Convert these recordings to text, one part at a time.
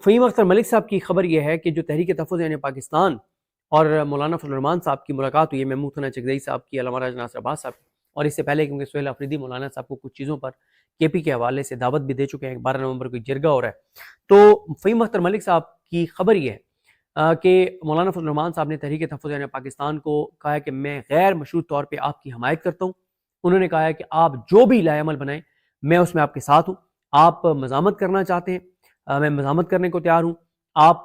فہیم اختر ملک صاحب کی خبر یہ ہے کہ جو تحریک تحفظ یعنی پاکستان اور مولانا فضل الرحمان صاحب کی ملاقات ہوئی ہے، محمود ثنا چکزئی صاحب کی، علامہ راج ناصر عباس صاحب کی، اور اس سے پہلے کیونکہ سہیل آفریدی مولانا صاحب کو کچھ چیزوں پر کے پی کے حوالے سے دعوت بھی دے چکے ہیں، 12 نومبر کو ایک جرگہ ہو رہا ہے، تو فہیم اختر ملک صاحب کی خبر یہ ہے کہ مولانا فضل الرحمان صاحب نے تحریک تحفظ یعنی پاکستان کو کہا ہے کہ میں غیر مشروط طور پہ آپ کی حمایت کرتا ہوں۔ انہوں نے کہا ہے کہ آپ جو بھی لائے عمل بنائیں میں اس میں آپ کے ساتھ ہوں، آپ مزاحمت کرنا چاہتے ہیں میں مزاحمت کرنے کو تیار ہوں، آپ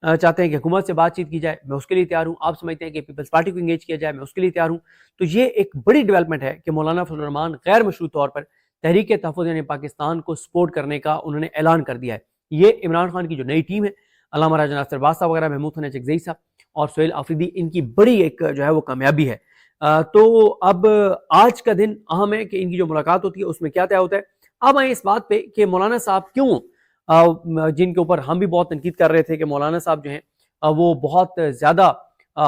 چاہتے ہیں کہ حکومت سے بات چیت کی جائے میں اس کے لیے تیار ہوں، آپ سمجھتے ہیں کہ پیپلز پارٹی کو انگیج کیا جائے میں اس کے لیے تیار ہوں۔ تو یہ ایک بڑی ڈیولپمنٹ ہے کہ مولانا فضل الرحمان غیر مشروط طور پر تحریک تحفظ یعنی پاکستان کو سپورٹ کرنے کا انہوں نے اعلان کر دیا ہے۔ یہ عمران خان کی جو نئی ٹیم ہے، علامہ راج ناصر عباس صاحب وغیرہ، محمود ثنا چکزئی صاحب اور سہیل آفریدی، ان کی بڑی ایک جو ہے وہ کامیابی ہے۔ تو اب آج کا دن اہم ہے کہ ان کی جو ملاقات ہوتی ہے اس میں کیا طے ہوتا ہے۔ اب آئیں اس بات پہ کہ مولانا صاحب کیوں جن کے اوپر ہم بھی بہت تنقید کر رہے تھے کہ مولانا صاحب جو ہیں وہ بہت زیادہ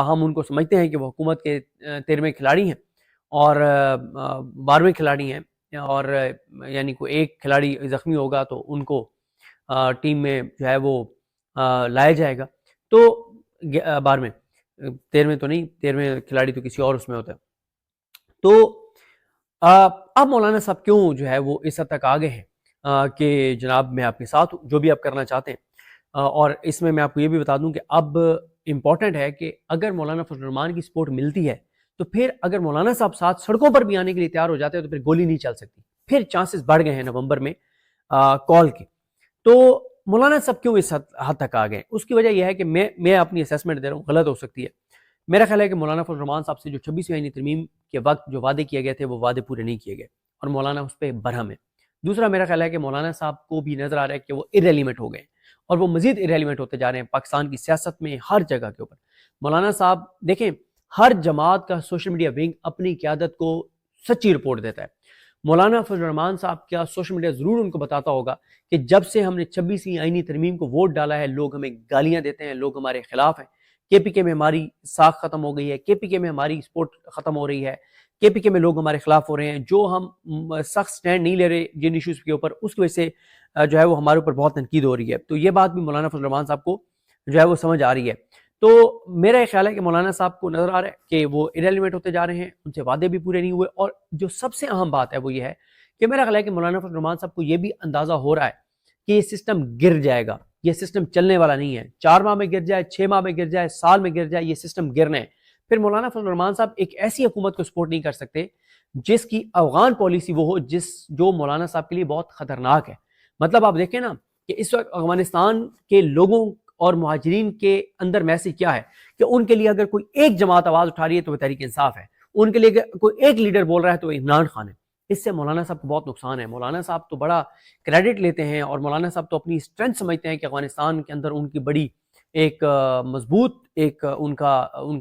ہم ان کو سمجھتے ہیں کہ وہ حکومت کے 13ویں کھلاڑی ہیں اور 12ویں کھلاڑی ہیں، اور یعنی کوئی ایک کھلاڑی زخمی ہوگا تو ان کو ٹیم میں جو ہے وہ لایا جائے گا، تو 12ویں 13ویں تو نہیں، 13ویں کھلاڑی تو کسی اور اس میں ہوتا ہے۔ تو اب مولانا صاحب کیوں جو ہے وہ اس حد تک آگے ہیں کہ جناب میں آپ کے ساتھ ہوں جو بھی آپ کرنا چاہتے ہیں، اور اس میں آپ کو یہ بھی بتا دوں کہ اب امپورٹنٹ ہے کہ اگر مولانا فضل الرحمان کی سپورٹ ملتی ہے تو پھر اگر مولانا صاحب ساتھ سڑکوں پر بھی آنے کے لیے تیار ہو جاتے ہیں تو پھر گولی نہیں چل سکتی، پھر چانسز بڑھ گئے ہیں نومبر میں کال کے۔ تو مولانا صاحب کیوں اس حد تک آ گئے، اس کی وجہ یہ ہے کہ میں اپنی اسیسمنٹ دے رہا ہوں، غلط ہو سکتی ہے۔ میرا خیال ہے کہ مولانا فضل الرحمان صاحب سے جو 26ویں آئینی ترمیم کے وقت جو وعدے کیے گئے تھے وہ وعدے پورے نہیں کیے گئے اور مولانا اس پہ برہم ہے۔ دوسرا میرا خیال ہے کہ مولانا صاحب کو بھی نظر آ رہا ہے کہ وہ ارریلیونٹ ہو گئے اور وہ مزید ارریلیونٹ ہوتے جا رہے ہیں پاکستان کی سیاست میں، ہر جگہ کے اوپر۔ مولانا صاحب دیکھیں، ہر جماعت کا سوشل میڈیا ونگ اپنی قیادت کو سچی رپورٹ دیتا ہے۔ مولانا فضل الرحمان صاحب کیا سوشل میڈیا ضرور ان کو بتاتا ہوگا کہ جب سے ہم نے 26ویں آئینی ترمیم کو ووٹ ڈالا ہے لوگ ہمیں گالیاں دیتے ہیں، لوگ ہمارے خلاف ہیں، کے پی کے میں ہماری ساکھ ختم ہو گئی ہے، کے پی کے میں ہماری سپورٹ ختم ہو رہی ہے، کے پی کے میں لوگ ہمارے خلاف ہو رہے ہیں، جو ہم سخت سٹینڈ نہیں لے رہے جن ایشوز کے اوپر، اس کی وجہ سے جو ہے وہ ہمارے اوپر بہت تنقید ہو رہی ہے۔ تو یہ بات بھی مولانا فضل الرحمان صاحب کو جو ہے وہ سمجھ آ رہی ہے۔ تو میرا یہ خیال ہے کہ مولانا صاحب کو نظر آ رہا ہے کہ وہ ارریلیونٹ ہوتے جا رہے ہیں، ان سے وعدے بھی پورے نہیں ہوئے، اور جو سب سے اہم بات ہے وہ یہ ہے کہ میرا خیال ہے کہ مولانا فضل الرحمان صاحب کو یہ بھی اندازہ ہو رہا ہے کہ یہ سسٹم گر جائے گا، یہ سسٹم چلنے والا نہیں ہے، 4 ماہ میں گر جائے، 6 ماہ میں گر جائے، سال میں گر جائے، یہ سسٹم گرنا ہے۔ پھر مولانا فضل الرحمان صاحب ایک ایسی حکومت کو سپورٹ نہیں کر سکتے جس کی افغان پالیسی وہ ہو جو مولانا صاحب کے لیے بہت خطرناک ہے۔ مطلب آپ دیکھیں نا کہ اس وقت افغانستان کے لوگوں اور مہاجرین کے اندر میسج کیا ہے کہ ان کے لیے اگر کوئی ایک جماعت آواز اٹھا رہی ہے تو وہ تحریک انصاف ہے، ان کے لیے اگر کوئی ایک لیڈر بول رہا ہے تو وہ عمران خان ہے۔ اس سے مولانا صاحب کو بہت نقصان ہے۔ مولانا صاحب تو بڑا کریڈٹ لیتے ہیں اور مولانا صاحب تو اپنی اسٹرینتھ سمجھتے ہیں کہ افغانستان کے اندر ان کی بڑی ایک مضبوط ایک ان کا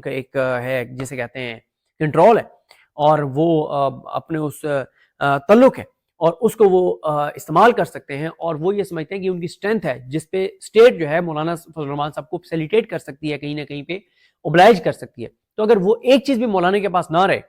ایک ہے جسے کہتے ہیں کنٹرول ہے، اور وہ اپنے اس تعلق ہے اور اس کو وہ استعمال کر سکتے ہیں، اور وہ یہ سمجھتے ہیں کہ ان کی اسٹرینتھ ہے جس پہ اسٹیٹ جو ہے مولانا فضل الرحمان صاحب کو فیسیلیٹیٹ کر سکتی ہے، کہیں نہ کہیں پہ اوبلائج کر سکتی ہے۔ تو اگر وہ ایک چیز بھی مولانا کے پاس نہ رہے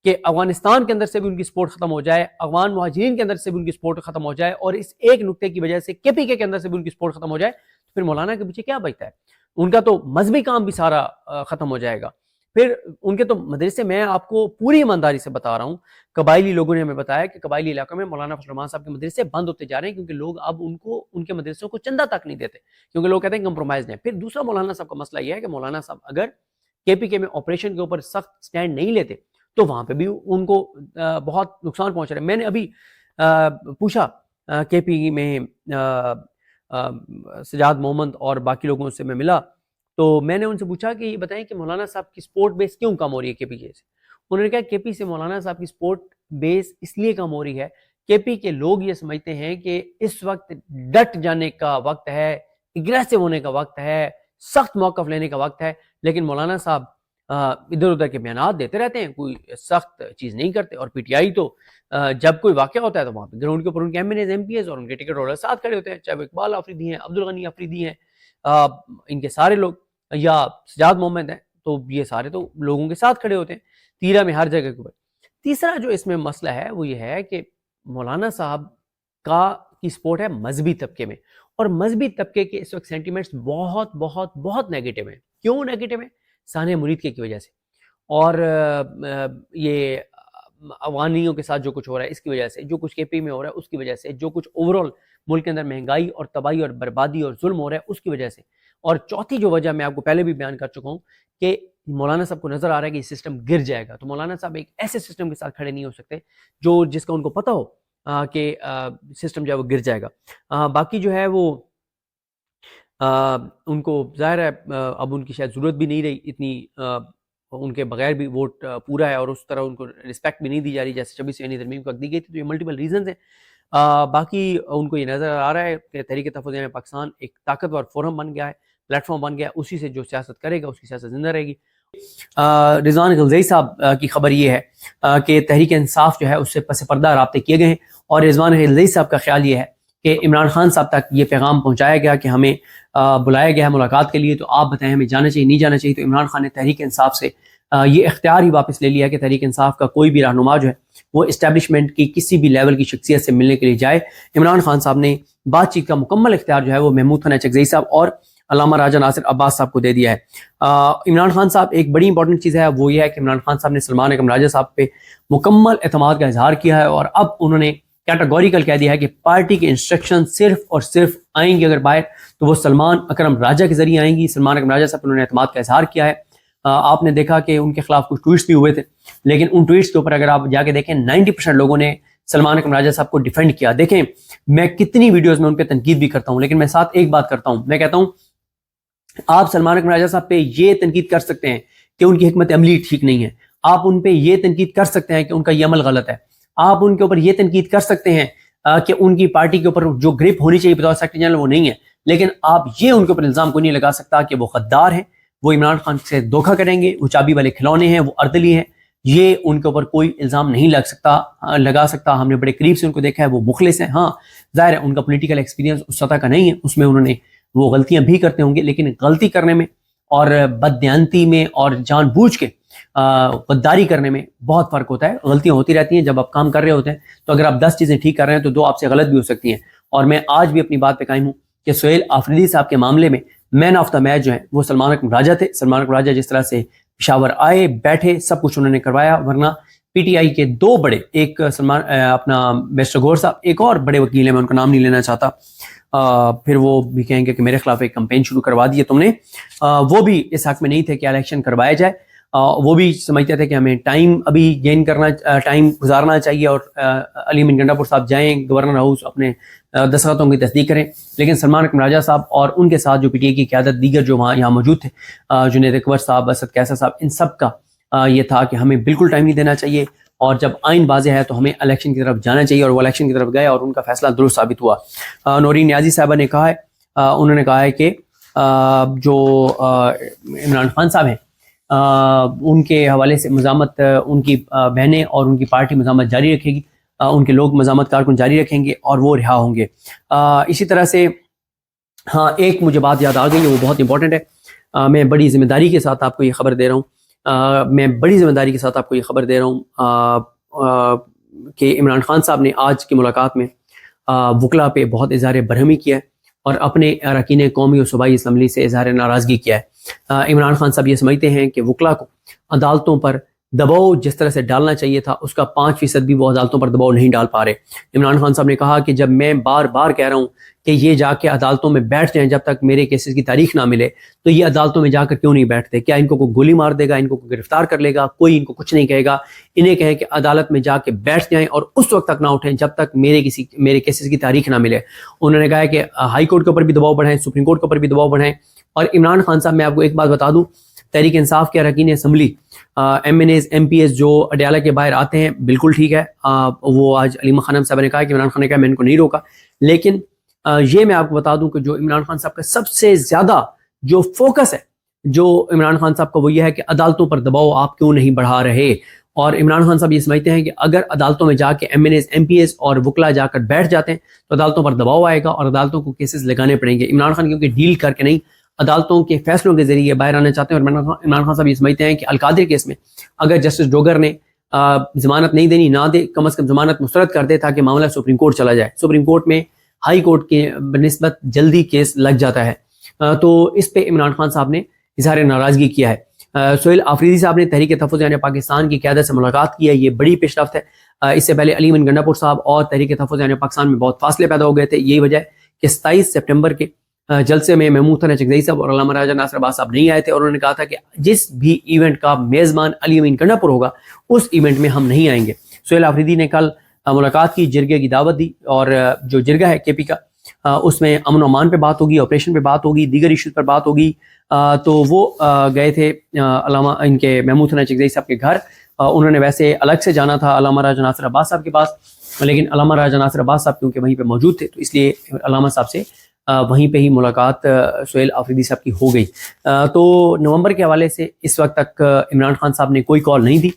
کہ افغانستان کے اندر سے بھی ان کی سپورٹ ختم ہو جائے، افغان مہاجرین کے اندر سے بھی ان کی سپورٹ ختم ہو جائے، اور اس ایک نقطے کی وجہ سے کے پی کے اندر سے بھی ان کی سپورٹ ختم ہو جائے، تو پھر مولانا کے پیچھے کیا بچتا ہے؟ ان کا تو مذہبی کام بھی سارا ختم ہو جائے گا۔ پھر ان کے تو مدرسے، میں آپ کو پوری ایمانداری سے بتا رہا ہوں، قبائلی لوگوں نے ہمیں بتایا کہ قبائلی علاقوں میں مولانا فضل الرحمان صاحب کے مدرسے بند ہوتے جا رہے ہیں کیونکہ لوگ اب ان کے مدرسوں کو چندہ تک نہیں دیتے، کیونکہ لوگ کہتے ہیں کمپرومائز نہیں۔ پھر دوسرا مولانا صاحب کا مسئلہ یہ ہے کہ مولانا صاحب اگر کے پی کے میں آپریشن کے اوپر سخت سٹینڈ نہیں لیتے تو وہاں پہ بھی ان کو بہت نقصان پہنچ رہا ہے۔ میں نے ابھی پوچھا کے پی میں سجاد محمد اور باقی لوگوں سے میں ملا، تو میں نے ان سے پوچھا کہ یہ بتائیں کہ مولانا صاحب کی سپورٹ بیس کیوں کم ہو رہی ہے کے پی کے سے؟ انہوں نے کہا کے پی سے مولانا صاحب کی سپورٹ بیس اس لیے کم ہو رہی ہے، کے پی کے لوگ یہ سمجھتے ہیں کہ اس وقت ڈٹ جانے کا وقت ہے، اگریسو ہونے کا وقت ہے، سخت موقف لینے کا وقت ہے، لیکن مولانا صاحب ادھر ادھر کے بیانات دیتے رہتے ہیں، کوئی سخت چیز نہیں کرتے۔ اور پی ٹی آئی تو جب کوئی واقعہ ہوتا ہے تو وہاں پہ گراؤنڈ کے اوپر ان کے MNAs, MPAs اور ان کے ٹکٹ ہولڈر ساتھ کھڑے ہوتے ہیں، چاہے وہ اقبال آفریدی ہیں، عبدالغنی آفریدی ہیں، ان کے سارے لوگ، یا سجاد محمد ہیں، تو یہ سارے تو لوگوں کے ساتھ کھڑے ہوتے ہیں تیرہ میں ہر جگہ کے اوپر۔ تیسرا جو اس میں مسئلہ ہے وہ یہ ہے کہ مولانا صاحب کی سپورٹ ہے مذہبی طبقے میں، اور مذہبی طبقے کے اس وقت سینٹیمنٹس بہت بہت بہت نیگیٹو ہیں. کیوں نیگیٹو ہیں؟ سانحہ مرید کی وجہ سے، اور یہ افغانیوں کے ساتھ جو کچھ ہو رہا ہے اس کی وجہ سے، جو کچھ کے پی میں ہو رہا ہے اس کی وجہ سے، جو کچھ اوورآل ملک کے اندر مہنگائی اور تباہی اور بربادی اور ظلم ہو رہا ہے اس کی وجہ سے. اور چوتھی جو وجہ میں آپ کو پہلے بھی بیان کر چکا ہوں کہ مولانا صاحب کو نظر آ رہا ہے کہ یہ سسٹم گر جائے گا. تو مولانا صاحب ایک ایسے سسٹم کے ساتھ کھڑے نہیں ہو سکتے جس کا ان کو پتہ ہو کہ سسٹم جو ہے وہ گر جائے گا. باقی جو ہے وہ ان کو ظاہر ہے اب ان کی شاید ضرورت بھی نہیں رہی اتنی، ان کے بغیر بھی ووٹ پورا ہے اور اس طرح ان کو رسپیکٹ بھی نہیں دی جا رہی جیسے 26 یعنی ترمیم کو دی گئی تھی. تو یہ ملٹیپل ریزنز ہیں. باقی ان کو یہ نظر آ رہا ہے کہ تحریک تحفظ امام پاکستان ایک طاقتور فورم بن گیا ہے، پلیٹ فارم بن گیا ہے، اسی سے جو سیاست کرے گا اس کی سیاست زندہ رہے گی. رضوان غلزئی صاحب کی خبر یہ ہے کہ تحریک انصاف جو ہے اس سے پس پردہ رابطے کیے گئے ہیں، اور رضوان غلزئی صاحب کا خیال یہ ہے کہ عمران خان صاحب تک یہ پیغام پہنچایا گیا کہ ہمیں بلایا گیا ہے ملاقات کے لیے، تو آپ بتائیں ہمیں جانا چاہیے نہیں جانا چاہیے. تو عمران خان نے تحریک انصاف سے یہ اختیار ہی واپس لے لیا کہ تحریک انصاف کا کوئی بھی رہنما جو ہے وہ اسٹیبلشمنٹ کی کسی بھی لیول کی شخصیت سے ملنے کے لیے جائے. عمران خان صاحب نے بات چیت کا مکمل اختیار جو ہے وہ محمود ثنا چکزئی صاحب اور علامہ راجہ ناصر عباس صاحب کو دے دیا ہے. عمران خان صاحب ایک بڑی امپورٹنٹ چیز ہے وہ یہ ہے کہ عمران خان صاحب نے سلمان اکرم راجہ صاحب پہ مکمل اعتماد کا اظہار کیا ہے، اور اب انہوں نے کیٹاگوریکل کہہ دیا ہے کہ پارٹی کے انسٹرکشن صرف اور صرف آئیں گے اگر باہر تو وہ سلمان اکرم راجہ کے ذریعے آئیں گی. سلمان اکرم راجہ صاحب انہوں نے اعتماد کا اظہار کیا ہے. آپ نے دیکھا کہ ان کے خلاف کچھ ٹویٹس بھی ہوئے تھے، لیکن ان ٹویٹس کے اوپر اگر آپ جا کے دیکھیں 90% لوگوں نے سلمان اکرم راجہ صاحب کو ڈیفینڈ کیا. دیکھیں میں کتنی ویڈیوز میں ان پہ تنقید بھی کرتا ہوں، لیکن میں ساتھ ایک بات کرتا ہوں، میں کہتا ہوں آپ سلمان اکرم راجہ صاحب پہ یہ تنقید کر سکتے ہیں کہ ان کی حکمت عملی ٹھیک نہیں ہے، آپ ان پہ یہ تنقید کر سکتے ہیں کہ ان کا یہ عمل غلط ہے، آپ ان کے اوپر یہ تنقید کر سکتے ہیں کہ ان کی پارٹی کے اوپر جو گرپ ہونی چاہیے بطور سیکرٹری جنرل وہ نہیں ہے، لیکن آپ یہ ان کے اوپر الزام کو نہیں لگا سکتا کہ وہ غدار ہیں، وہ عمران خان سے دھوکہ کریں گے، وہ چابی والے کھلونے ہیں، وہ اردلی ہیں. یہ ان کے اوپر کوئی الزام نہیں لگا سکتا. ہم نے بڑے قریب سے ان کو دیکھا ہے، وہ مخلص ہیں. ہاں ظاہر ہے ان کا پولیٹیکل ایکسپیرینس اس سطح کا نہیں ہے، اس میں انہوں نے وہ غلطیاں بھی کرتے ہوں گے، لیکن غلطی کرنے میں اور بددیانتی میں اور جان بوجھ کے غداری کرنے میں بہت فرق ہوتا ہے. غلطیاں ہوتی رہتی ہیں، جب آپ کام کر رہے ہوتے ہیں تو اگر آپ 10 چیزیں ٹھیک کر رہے ہیں تو 2 آپ سے غلط بھی ہو سکتی ہیں. اور میں آج بھی اپنی بات پہ قائم ہوں کہ سہیل آفریدی صاحب کے معاملے میں مین آف دا میچ جو ہے وہ سلمان اکرم راجہ تھے. سلمان اکرم راجہ جس طرح سے پشاور آئے بیٹھے سب کچھ انہوں نے کروایا، ورنہ پی ٹی آئی کے 2 بڑے، ایک اپنا مسٹر گور صاحب، ایک اور بڑے وکیل ہیں میں ان کا نام نہیں لینا چاہتا، پھر وہ بھی کہیں گے کہ میرے خلاف ایک کمپین شروع کروا دی ہے تم نے، وہ بھی اس حق میں نہیں تھے کہ الیکشن کروایا جائے. وہ بھی سمجھتے تھے کہ ہمیں ٹائم ابھی گین کرنا، ٹائم گزارنا چاہیے اور علی امین گنڈا پور صاحب جائیں گورنر ہاؤس اپنے دستخطوں کی تصدیق کریں. لیکن سلمان اکرم راجہ صاحب اور ان کے ساتھ جو پی ٹی آئی کی قیادت دیگر جو یہاں موجود تھے، جنید اکبر صاحب، اسد کیسر صاحب، ان سب کا یہ تھا کہ ہمیں بالکل ٹائم نہیں دینا چاہیے، اور جب آئین واضح ہے تو ہمیں الیکشن کی طرف جانا چاہیے. اور وہ الیکشن کی طرف گئے اور ان کا فیصلہ درست ثابت ہوا. نورین نیازی صاحبہ نے کہا ہے، انہوں نے کہا ہے کہ جو عمران خان صاحب ہیں ان کے حوالے سے مزاحمت ان کی بہنیں اور ان کی پارٹی مزاحمت جاری رکھے گی، ان کے لوگ مزاحمت کارکن جاری رکھیں گے اور وہ رہا ہوں گے. اسی طرح سے ہاں ایک مجھے بات یاد آ گئی ہے، وہ بہت امپورٹنٹ ہے. میں بڑی ذمہ داری کے ساتھ آپ کو یہ خبر دے رہا ہوں، کہ عمران خان صاحب نے آج کی ملاقات میں وکلا پہ بہت اظہار برہمی کیا ہے اور اپنے اراکین قومی و صوبائی اسمبلی سے اظہار ناراضگی کیا ہے. عمران خان صاحب یہ سمجھتے ہیں کہ وکلا کو عدالتوں پر دباؤ جس طرح سے ڈالنا چاہیے تھا اس کا 5% بھی وہ عدالتوں پر دباؤ نہیں ڈال پا رہے. عمران خان صاحب نے کہا کہ جب میں بار بار کہہ رہا ہوں کہ یہ جا کے عدالتوں میں بیٹھ جائیں جب تک میرے کیسز کی تاریخ نہ ملے، تو یہ عدالتوں میں جا کر کیوں نہیں بیٹھتے؟ کیا ان کو کوئی گولی مار دے گا، ان کو کوئی گرفتار کر لے گا؟ کوئی ان کو کچھ نہیں کہے گا. انہیں کہیں کہ عدالت میں جا کے بیٹھ جائیں اور اس وقت تک نہ اٹھیں جب تک میرے کیسز کی تاریخ نہ ملے. انہوں نے کہا کہ ہائی کورٹ کے اوپر بھی دباؤ بڑھائیں، سپریم کورٹ کے اوپر بھی دباؤ بڑھائیں. اور عمران خان صاحب میں آپ کو ایک بات بتا دوں، تحریک انصاف کے اراکین اسمبلی MNAs MPs جو اڈیالہ کے باہر آتے ہیں بالکل ٹھیک ہے. وہ آج علیمہ خانم صاحب نے کہا کہ عمران خان نے کہا میں ان کو نہیں روکا، لیکن یہ میں آپ کو بتا دوں کہ جو عمران خان صاحب کا سب سے زیادہ جو فوکس ہے جو عمران خان صاحب کا وہ یہ ہے کہ عدالتوں پر دباؤ آپ کیوں نہیں بڑھا رہے. اور عمران خان صاحب یہ سمجھتے ہیں کہ اگر عدالتوں میں جا کے MNAs MPs اور وکلا جا کر بیٹھ جاتے ہیں تو عدالتوں پر دباؤ آئے گا اور عدالتوں کو کیسز لگانے پڑیں گے. عمران خان کیونکہ ڈیل کر کے نہیں، عدالتوں کے فیصلوں کے ذریعے باہر آنا چاہتے ہیں. اور عمران خان صاحب یہ سمجھتے ہیں کہ القادر کیس میں اگر جسٹس ڈوگر نے ضمانت نہیں دینی، نہ دے، کم از کم ضمانت مسترد کر دے تاکہ معاملہ سپریم کورٹ چلا جائے. سپریم کورٹ میں ہائی کورٹ کے بنسبت جلدی کیس لگ جاتا ہے۔ تو اس پہ عمران خان صاحب نے اظہار ناراضگی کیا ہے۔ سہیل آفریدی صاحب نے تحریک تحفظ یعنی پاکستان کی قیادت سے ملاقات کی ہے، یہ بڑی پیش رفت ہے۔ اس سے پہلے علی امین گنڈاپور صاحب اور تحریک تحفظ یعنی پاکستان میں بہت فاصلے پیدا ہو گئے تھے، یہی وجہ ہے کہ 27 سپٹمبر کے جلسے میں محمود ثنا چکدئی صاحب اور علامہ راجہ ناصر عباس صاحب نہیں آئے تھے، اور انہوں نے کہا تھا کہ جس بھی ایونٹ کا میزبان علی امین گنڈاپور ہوگا اس ایونٹ میں ہم نہیں آئیں گے۔ سہیل آفریدی نے کل ملاقات کی، جرگے کی دعوت دی، اور جو جرگہ ہے کے پی کا اس میں امن و امان پہ بات ہوگی، آپریشن پہ بات ہوگی، دیگر ایشوز پر بات ہوگی۔ تو وہ گئے تھے علامہ ان کے محمود ثنا چکدئی صاحب کے گھر۔ انہوں نے ویسے الگ سے جانا تھا علامہ راجہ ناصر عباس صاحب کے پاس، لیکن علامہ راجہ ناصر عباس صاحب کیونکہ وہیں پہ موجود تھے تو اس لیے علامہ صاحب سے وہیں پہ ہی ملاقات سہیل آفریدی صاحب کی ہو گئی۔ تو نومبر کے حوالے سے اس وقت تک عمران خان صاحب نے کوئی کال نہیں دی،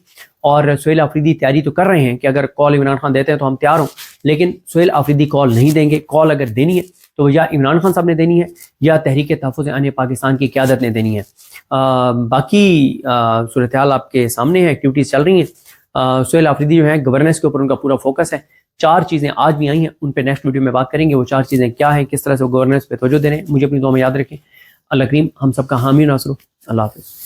اور سہیل آفریدی تیاری تو کر رہے ہیں کہ اگر کال عمران خان دیتے ہیں تو ہم تیار ہوں، لیکن سہیل آفریدی کال نہیں دیں گے۔ کال اگر دینی ہے تو یا عمران خان صاحب نے دینی ہے یا تحریک تحفظ یعنی پاکستان کی قیادت نے دینی ہے۔ باقی صورتحال آپ کے سامنے ہے، ایکٹیویٹیز چل رہی ہیں۔ سہیل آفریدی جو ہیں گورننس کے اوپر ان کا پورا فوکس ہے۔ 4 چیزیں آج بھی آئی ہیں، ان پہ نیکسٹ ویڈیو میں بات کریں گے، وہ 4 چیزیں کیا ہیں، کس طرح سے وہ گورننس پہ توجہ دے رہے ہیں۔ مجھے اپنی دعا میں یاد رکھیں۔ اللہ کریم ہم سب کا حامی و ناصر ہو۔ اللہ حافظ۔